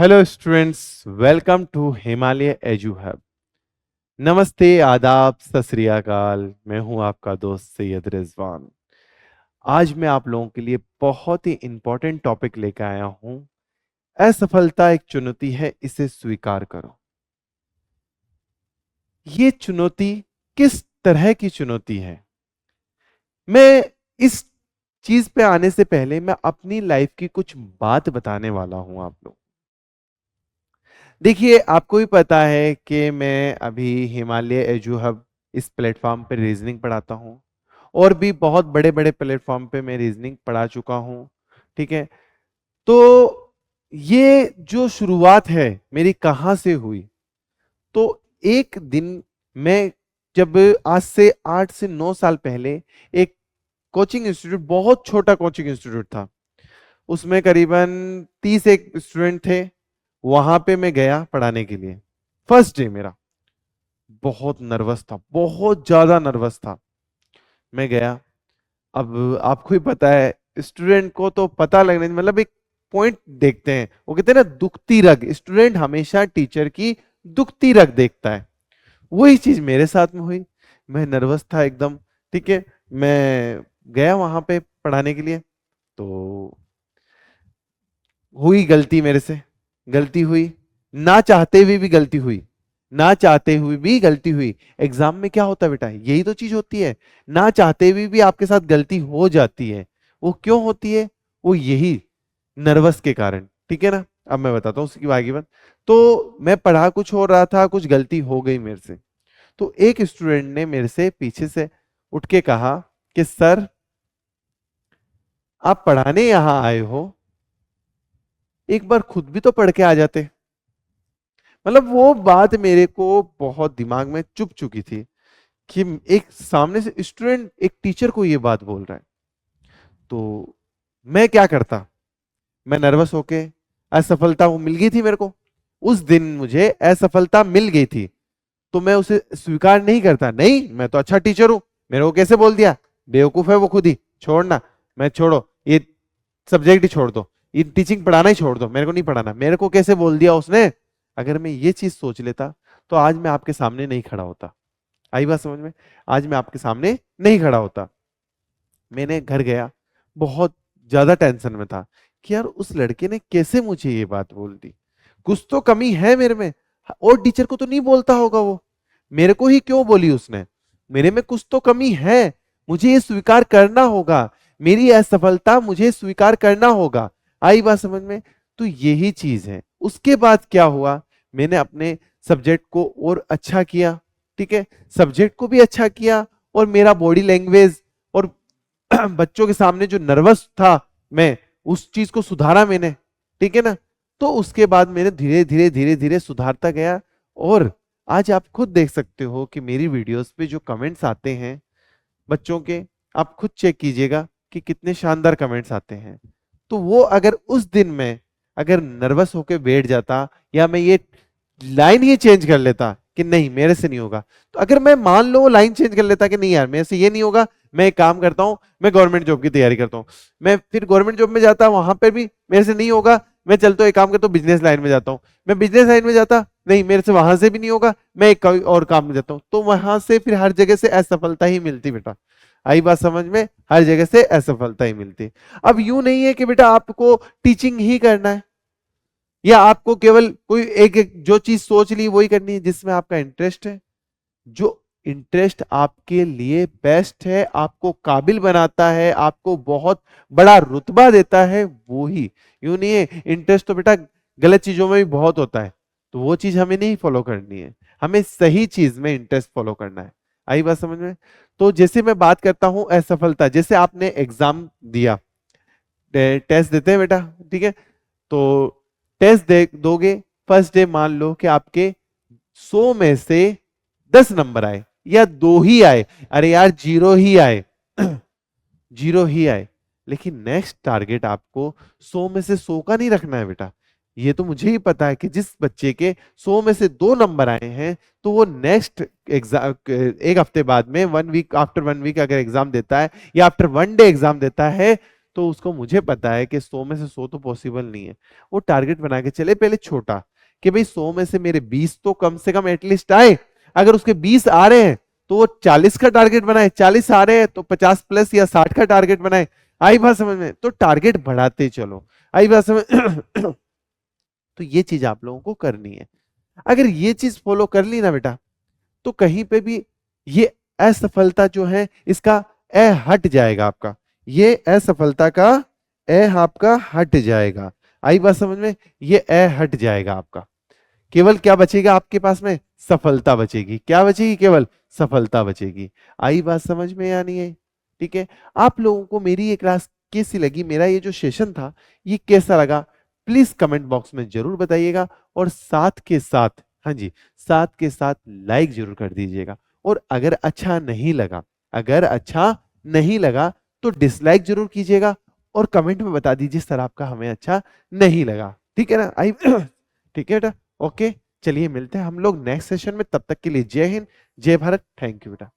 Hello students, welcome to Himalaya Edu Hub. नमस्ते, आदाब, सत श्री अकाल। मैं हूं आपका दोस्त सैयद रिजवान। आज मैं आप लोगों के लिए बहुत ही इंपॉर्टेंट टॉपिक लेकर आया हूं। असफलता एक चुनौती है, इसे स्वीकार करो। ये चुनौती किस तरह की चुनौती है? मैं इस चीज पे आने से पहले मैं अपनी लाइफ की कुछ बात बताने वाला हूं आप लोग। देखिए, आपको भी पता है कि मैं अभी हिमालय एजू हब इस प्लेटफॉर्म पे रीजनिंग पढ़ाता हूँ और भी बहुत बड़े बड़े प्लेटफॉर्म पे मैं रीजनिंग पढ़ा चुका हूँ। ठीक है। तो ये जो शुरुआत है मेरी कहाँ से हुई? तो एक दिन मैं जब आज से 8 से 9 साल पहले एक कोचिंग इंस्टीट्यूट, बहुत छोटा कोचिंग इंस्टीट्यूट था, उसमें करीबन 30 एक स्टूडेंट थे। वहां पे मैं गया पढ़ाने के लिए। फर्स्ट डे मेरा, बहुत नर्वस था, बहुत ज्यादा नर्वस था। मैं गया। अब आपको ही पता है, स्टूडेंट को तो पता लगने, मतलब एक पॉइंट देखते हैं, वो कहते हैं ना, दुखती रग। स्टूडेंट हमेशा टीचर की दुखती रग देखता है। वही चीज मेरे साथ में हुई। मैं नर्वस था एकदम। ठीक है। मैं गया वहां पे पढ़ाने के लिए। तो हुई गलती मेरे से। गलती हुई, ना चाहते हुए भी गलती हुई। ना चाहते हुए भी गलती हुई। एग्जाम में क्या होता है बेटा, यही तो चीज होती है। ना चाहते हुए भी आपके साथ गलती हो जाती है। वो क्यों होती है? वो यही नर्वस के कारण। ठीक है ना। अब मैं बताता हूँ उसकी आगे बात। तो मैं पढ़ा कुछ हो रहा था, कुछ गलती हो गई मेरे से। तो एक स्टूडेंट ने मेरे से पीछे से उठ के कहा कि सर, आप पढ़ाने यहां आए हो, एक बार खुद भी तो पढ़ के आ जाते। मतलब वो बात मेरे को बहुत दिमाग में चुभ चुकी थी कि एक सामने से स्टूडेंट एक टीचर को ये बात बोल रहा है। तो मैं क्या करता? मैं नर्वस होके, असफलता वो मिल गई थी मेरे को, उस दिन मुझे असफलता मिल गई थी, तो मैं उसे स्वीकार नहीं करता। नहीं, मैं तो अच्छा टीचर हूं, मेरे को कैसे बोल दिया? बेवकूफ है वो खुद ही। छोड़ना, मैं छोड़ो ये सब्जेक्ट ही छोड़ दो, ये टीचिंग पढ़ाना ही छोड़ दो, मेरे को नहीं पढ़ाना। मेरे को कैसे बोल दिया उसने? अगर मैं ये चीज सोच लेता तो आज मैं आपके सामने नहीं खड़ा होता। आई बात समझ में? आज मैं आपके सामने नहीं खड़ा होता। मैंने घर गया, बहुत ज्यादा टेंशन में था कि यार उस लड़के ने कैसे मुझे ये बात बोल दी। कुछ तो कमी है मेरे में। और टीचर को तो नहीं बोलता होगा वो, मेरे को ही क्यों बोली उसने? मेरे में कुछ तो कमी है, मुझे ये स्वीकार करना होगा। मेरी असफलता मुझे स्वीकार करना होगा। आई बात समझ में? तो यही चीज है। उसके बाद क्या हुआ, मैंने अपने सब्जेक्ट को और अच्छा किया। ठीक है। सब्जेक्ट को भी अच्छा किया, और मेरा बॉडी लैंग्वेज और बच्चों के सामने जो नर्वस था मैं, उस चीज को सुधारा मैंने। ठीक है ना। तो उसके बाद मैंने धीरे धीरे धीरे धीरे सुधारता गया। और आज आप खुद देख सकते हो कि मेरी वीडियोस पे जो कमेंट्स आते हैं बच्चों के, आप खुद चेक कीजिएगा कि कितने शानदार कमेंट्स आते हैं। तो वो अगर उस दिन में अगर नर्वस होकर बैठ जाता, या मैं ये लाइन ही चेंज कर लेता कि नहीं मेरे से नहीं होगा, तो अगर मैं मान लो लाइन चेंज कर लेता कि नहीं यार मेरे से ये नहीं होगा, मैं एक काम करता हूं, मैं गवर्नमेंट जॉब की तैयारी करता हूं, मैं फिर गवर्नमेंट जॉब में जाता, वहां पर भी मेरे से नहीं होगा, मैं चलता हूं एक काम करता हूं, बिजनेस लाइन में जाता हूं, मैं बिजनेस लाइन में जाता, नहीं मेरे से वहां से भी नहीं होगा, मैं एक कोई और काम में जाता हूं, तो वहां से फिर हर जगह से असफलता ही मिलती बेटा। आई बात समझ में? हर जगह से असफलता ही मिलती। अब यूं नहीं है कि बेटा आपको टीचिंग ही करना है, या आपको केवल कोई एक जो चीज सोच ली वही करनी है जिसमें आपका इंटरेस्ट है। जो इंटरेस्ट आपके लिए बेस्ट है, आपको काबिल बनाता है, आपको बहुत बड़ा रुतबा देता है, वो ही। यूं नहीं है, इंटरेस्ट तो बेटा गलत चीजों में भी बहुत होता है, तो वो चीज हमें नहीं फॉलो करनी है। हमें सही चीज में इंटरेस्ट फॉलो करना है। आई बात समझ में? तो जैसे मैं बात करता हूं असफलता, जैसे आपने एग्जाम दिया, टेस्ट देते हैं बेटा। ठीक है। तो टेस्ट दे दोगे, फर्स्ट डे मान लो कि आपके 100 में से 10 नंबर आए, या 2 ही आए, अरे यार 0 ही आए, 0 ही आए। लेकिन नेक्स्ट टारगेट आपको 100 में से 100 का नहीं रखना है बेटा। ये तो मुझे ही पता है कि जिस बच्चे के 100 में से 2 नंबर आए हैं, तो वो नेक्स्ट एग्जाम, एक हफ्ते बाद में, 1 वीक, आफ्टर 1 वीक अगर एग्जाम देता है, या आफ्टर 1 डे एग्जाम देता है, तो तो उसको मुझे पता है कि 100 में से 100 तो पॉसिबल नहीं है। वो टारगेट बना के चले पहले छोटा, कि भाई 100 में से मेरे 20 तो कम से कम एटलीस्ट आए। अगर उसके 20 आ रहे हैं तो वो 40 का टारगेट बनाए, 40 आ रहे हैं तो 50 प्लस या 60 का टारगेट बनाए। आई बात समझ में? तो टारगेट बढ़ाते चलो। आई बात समझ? तो ये चीज आप लोगों को करनी है। अगर ये चीज फॉलो कर ली ना बेटा, तो कहीं पे भी ये असफलता जो है इसका ए हट जाएगा आपका, ये असफलता का ए आपका हट जाएगा। आई बात समझ में? ये ए हट जाएगा आपका। केवल क्या बचेगा आपके पास में? सफलता बचेगी। क्या बचेगी? केवल सफलता बचेगी। आई बात समझ में या नहीं आई? ठीक है। आप लोगों को मेरी ये क्लास कैसी लगी, मेरा ये जो सेशन था ये कैसा लगा, प्लीज कमेंट बॉक्स में जरूर बताइएगा। और साथ के साथ, हाँ जी, साथ के साथ लाइक जरूर कर दीजिएगा। और अगर अच्छा नहीं लगा, अगर अच्छा नहीं लगा तो डिसलाइक जरूर कीजिएगा और कमेंट में बता दीजिए सर आपका हमें अच्छा नहीं लगा। ठीक है ना? आई ठीक है बेटा, ओके। चलिए मिलते हैं हम लोग नेक्स्ट सेशन में, तब तक के लिए जय हिंद, जय भारत। थैंक यू बेटा।